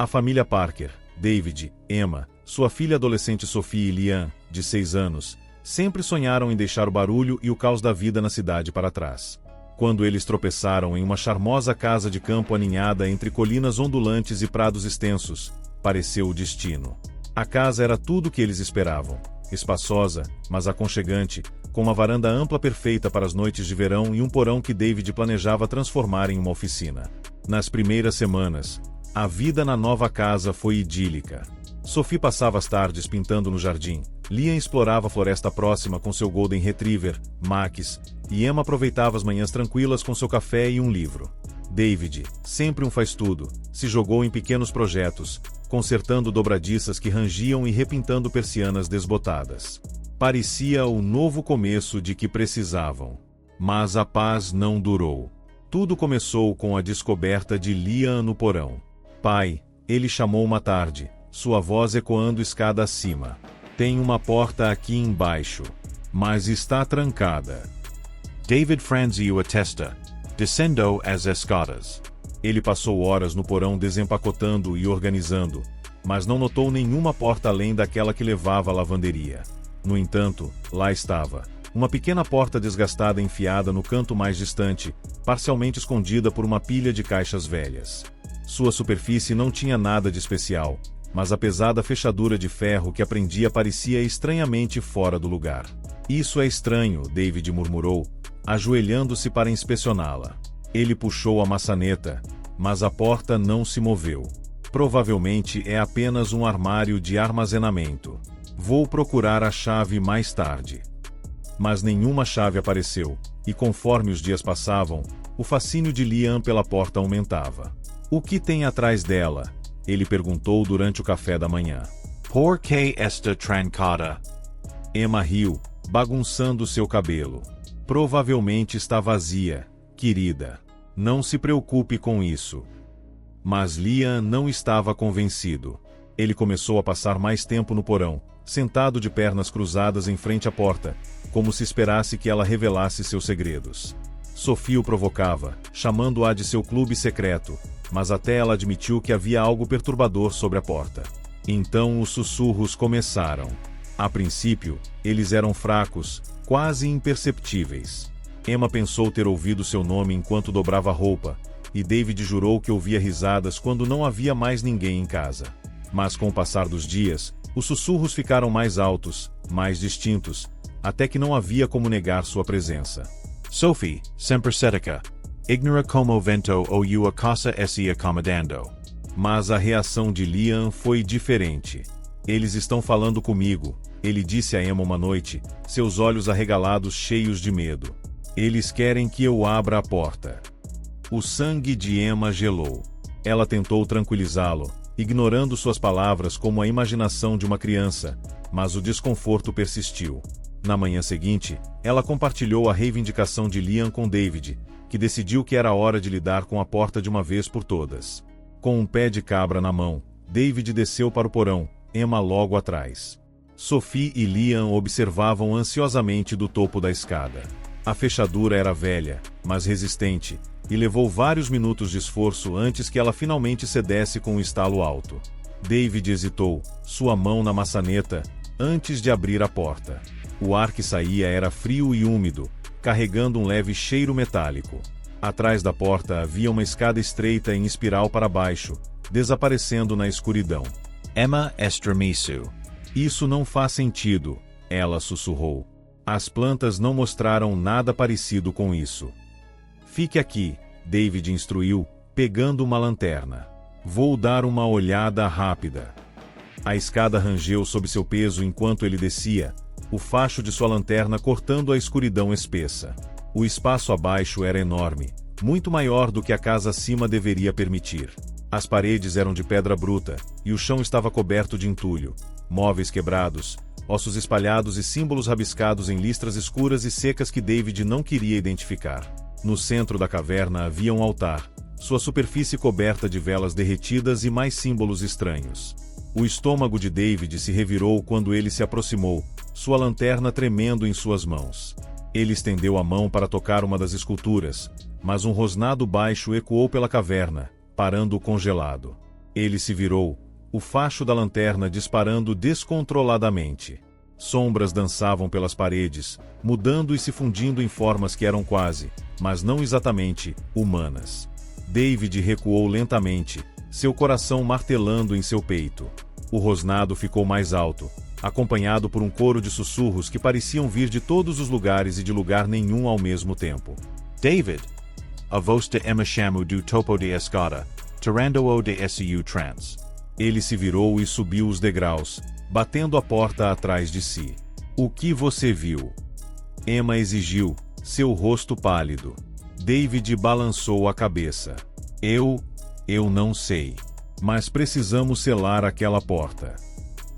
A família Parker, David, Emma, sua filha adolescente Sophie e Liam, de 6 anos, sempre sonharam em deixar o barulho e o caos da vida na cidade para trás. Quando eles tropeçaram em uma charmosa casa de campo aninhada entre colinas ondulantes e prados extensos, pareceu o destino. A casa era tudo o que eles esperavam. Espaçosa, mas aconchegante, com uma varanda ampla perfeita para as noites de verão e um porão que David planejava transformar em uma oficina. Nas primeiras semanas, a vida na nova casa foi idílica. Sophie passava as tardes pintando no jardim, Liam explorava a floresta próxima com seu Golden Retriever, Max, e Emma aproveitava as manhãs tranquilas com seu café e um livro. David, sempre um faz-tudo, se jogou em pequenos projetos, consertando dobradiças que rangiam e repintando persianas desbotadas. Parecia o novo começo de que precisavam. Mas a paz não durou. Tudo começou com a descoberta de Liam no porão. Pai, ele chamou uma tarde, sua voz ecoando escada acima. Tem uma porta aqui embaixo, mas está trancada. David franziu a testa, descendo as escadas. Ele passou horas no porão desempacotando e organizando, mas não notou nenhuma porta além daquela que levava à lavanderia. No entanto, lá estava, uma pequena porta desgastada enfiada no canto mais distante, parcialmente escondida por uma pilha de caixas velhas. Sua superfície não tinha nada de especial, mas a pesada fechadura de ferro que a prendia parecia estranhamente fora do lugar. Isso é estranho, David murmurou, ajoelhando-se para inspecioná-la. Ele puxou a maçaneta, mas a porta não se moveu. Provavelmente é apenas um armário de armazenamento. Vou procurar a chave mais tarde. Mas nenhuma chave apareceu, e conforme os dias passavam, o fascínio de Liam pela porta aumentava. O que tem atrás dela? Ele perguntou durante o café da manhã. Por que está trancada? Emma riu, bagunçando seu cabelo. Provavelmente está vazia, querida. Não se preocupe com isso. Mas Liam não estava convencido. Ele começou a passar mais tempo no porão, sentado de pernas cruzadas em frente à porta, como se esperasse que ela revelasse seus segredos. Sophie o provocava, chamando-a de seu clube secreto, mas até ela admitiu que havia algo perturbador sobre a porta. Então os sussurros começaram. A princípio, eles eram fracos, quase imperceptíveis. Emma pensou ter ouvido seu nome enquanto dobrava a roupa, e David jurou que ouvia risadas quando não havia mais ninguém em casa. Mas com o passar dos dias, os sussurros ficaram mais altos, mais distintos, até que não havia como negar sua presença. Sophie, sempre cética, ignora como vento ou a casa se acomodando. Mas a reação de Liam foi diferente. Eles estão falando comigo, ele disse a Emma uma noite, seus olhos arregalados cheios de medo. Eles querem que eu abra a porta. O sangue de Emma gelou. Ela tentou tranquilizá-lo, ignorando suas palavras como a imaginação de uma criança, mas o desconforto persistiu. Na manhã seguinte, ela compartilhou a reivindicação de Liam com David, que decidiu que era hora de lidar com a porta de uma vez por todas. Com um pé de cabra na mão, David desceu para o porão, Emma logo atrás. Sophie e Liam observavam ansiosamente do topo da escada. A fechadura era velha, mas resistente, e levou vários minutos de esforço antes que ela finalmente cedesse com um estalo alto. David hesitou, sua mão na maçaneta, antes de abrir a porta. O ar que saía era frio e úmido, carregando um leve cheiro metálico. Atrás da porta havia uma escada estreita em espiral para baixo, desaparecendo na escuridão. Emma estremeceu. Isso não faz sentido, ela sussurrou. As plantas não mostraram nada parecido com isso. Fique aqui, David instruiu, pegando uma lanterna. Vou dar uma olhada rápida. A escada rangeu sob seu peso enquanto ele descia, o facho de sua lanterna cortando a escuridão espessa. O espaço abaixo era enorme, muito maior do que a casa acima deveria permitir. As paredes eram de pedra bruta, e o chão estava coberto de entulho, móveis quebrados, ossos espalhados e símbolos rabiscados em listras escuras e secas que David não queria identificar. No centro da caverna havia um altar, sua superfície coberta de velas derretidas e mais símbolos estranhos. O estômago de David se revirou quando ele se aproximou, sua lanterna tremendo em suas mãos. Ele estendeu a mão para tocar uma das esculturas, mas um rosnado baixo ecoou pela caverna, parando-o congelado. Ele se virou, o facho da lanterna disparando descontroladamente. Sombras dançavam pelas paredes, mudando e se fundindo em formas que eram quase, mas não exatamente, humanas. David recuou lentamente, seu coração martelando em seu peito. O rosnado ficou mais alto, acompanhado por um coro de sussurros que pareciam vir de todos os lugares e de lugar nenhum ao mesmo tempo. David! A voz de Emma chamou do topo de escada, tirando-o de seu trance. Ele se virou e subiu os degraus, batendo a porta atrás de si. O que você viu? Emma exigiu, seu rosto pálido. David balançou a cabeça. Eu não sei. Mas precisamos selar aquela porta.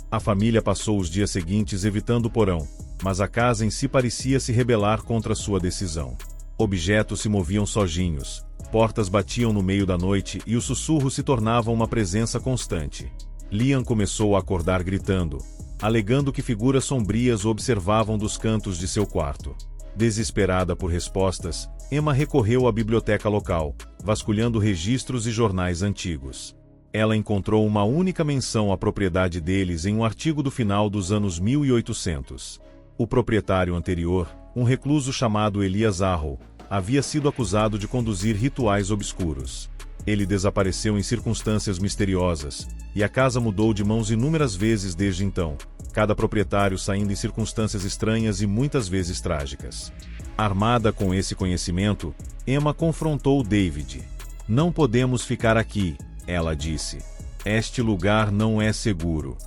A família passou os dias seguintes evitando o porão, mas a casa em si parecia se rebelar contra sua decisão. Objetos se moviam sozinhos, portas batiam no meio da noite e os sussurros se tornavam uma presença constante. Liam começou a acordar gritando, alegando que figuras sombrias o observavam dos cantos de seu quarto. Desesperada por respostas, Emma recorreu à biblioteca local, vasculhando registros e jornais antigos. Ela encontrou uma única menção à propriedade deles em um artigo do final dos anos 1800. O proprietário anterior, um recluso chamado Elias Arrow, havia sido acusado de conduzir rituais obscuros. Ele desapareceu em circunstâncias misteriosas, e a casa mudou de mãos inúmeras vezes desde então, cada proprietário saindo em circunstâncias estranhas e muitas vezes trágicas. Armada com esse conhecimento, Emma confrontou David. "Não podemos ficar aqui", ela disse. "Este lugar não é seguro."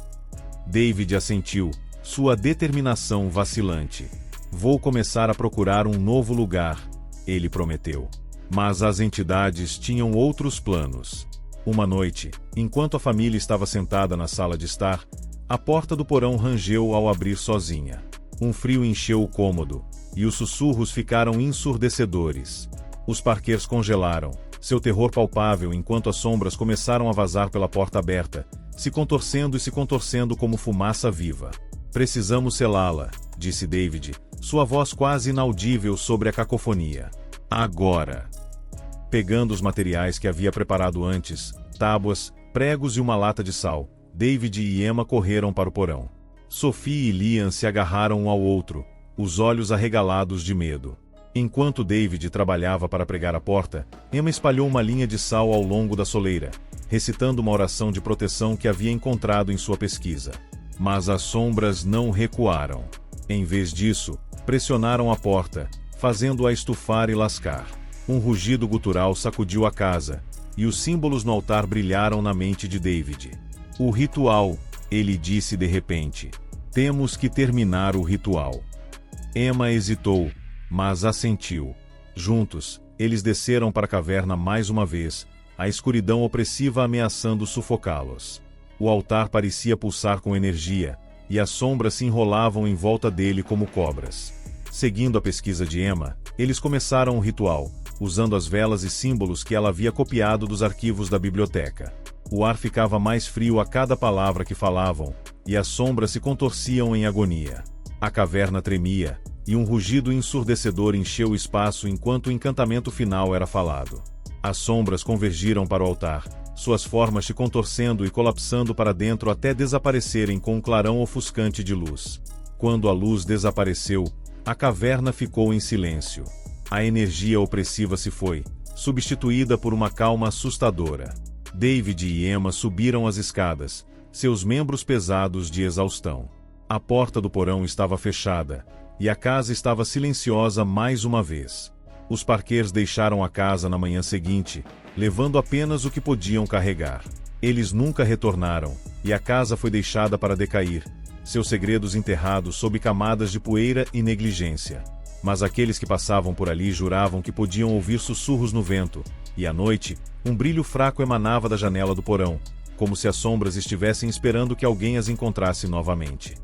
David assentiu, sua determinação vacilante. "Vou começar a procurar um novo lugar", ele prometeu. Mas as entidades tinham outros planos. Uma noite, enquanto a família estava sentada na sala de estar, a porta do porão rangeu ao abrir sozinha. Um frio encheu o cômodo, e os sussurros ficaram ensurdecedores. Os parqueiros congelaram, seu terror palpável enquanto as sombras começaram a vazar pela porta aberta, se contorcendo como fumaça viva. "Precisamos selá-la", disse David, sua voz quase inaudível sobre a cacofonia. "Agora." Pegando os materiais que havia preparado antes, tábuas, pregos e uma lata de sal, David e Emma correram para o porão. Sophie e Liam se agarraram um ao outro, os olhos arregalados de medo. Enquanto David trabalhava para pregar a porta, Emma espalhou uma linha de sal ao longo da soleira, recitando uma oração de proteção que havia encontrado em sua pesquisa. Mas as sombras não recuaram. Em vez disso, pressionaram a porta, fazendo-a estufar e lascar. Um rugido gutural sacudiu a casa, e os símbolos no altar brilharam na mente de David. "O ritual", ele disse de repente. "Temos que terminar o ritual." Emma hesitou, mas assentiu. Juntos, eles desceram para a caverna mais uma vez, a escuridão opressiva ameaçando sufocá-los. O altar parecia pulsar com energia, e as sombras se enrolavam em volta dele como cobras. Seguindo a pesquisa de Emma, eles começaram o ritual, usando as velas e símbolos que ela havia copiado dos arquivos da biblioteca. O ar ficava mais frio a cada palavra que falavam, e as sombras se contorciam em agonia. A caverna tremia, e um rugido ensurdecedor encheu o espaço enquanto o encantamento final era falado. As sombras convergiram para o altar, suas formas se contorcendo e colapsando para dentro até desaparecerem com um clarão ofuscante de luz. Quando a luz desapareceu, a caverna ficou em silêncio. A energia opressiva se foi, substituída por uma calma assustadora. David e Emma subiram as escadas, seus membros pesados de exaustão. A porta do porão estava fechada, e a casa estava silenciosa mais uma vez. Os parqueiros deixaram a casa na manhã seguinte, levando apenas o que podiam carregar. Eles nunca retornaram, e a casa foi deixada para decair, seus segredos enterrados sob camadas de poeira e negligência. Mas aqueles que passavam por ali juravam que podiam ouvir sussurros no vento, e à noite, um brilho fraco emanava da janela do porão, como se as sombras estivessem esperando que alguém as encontrasse novamente.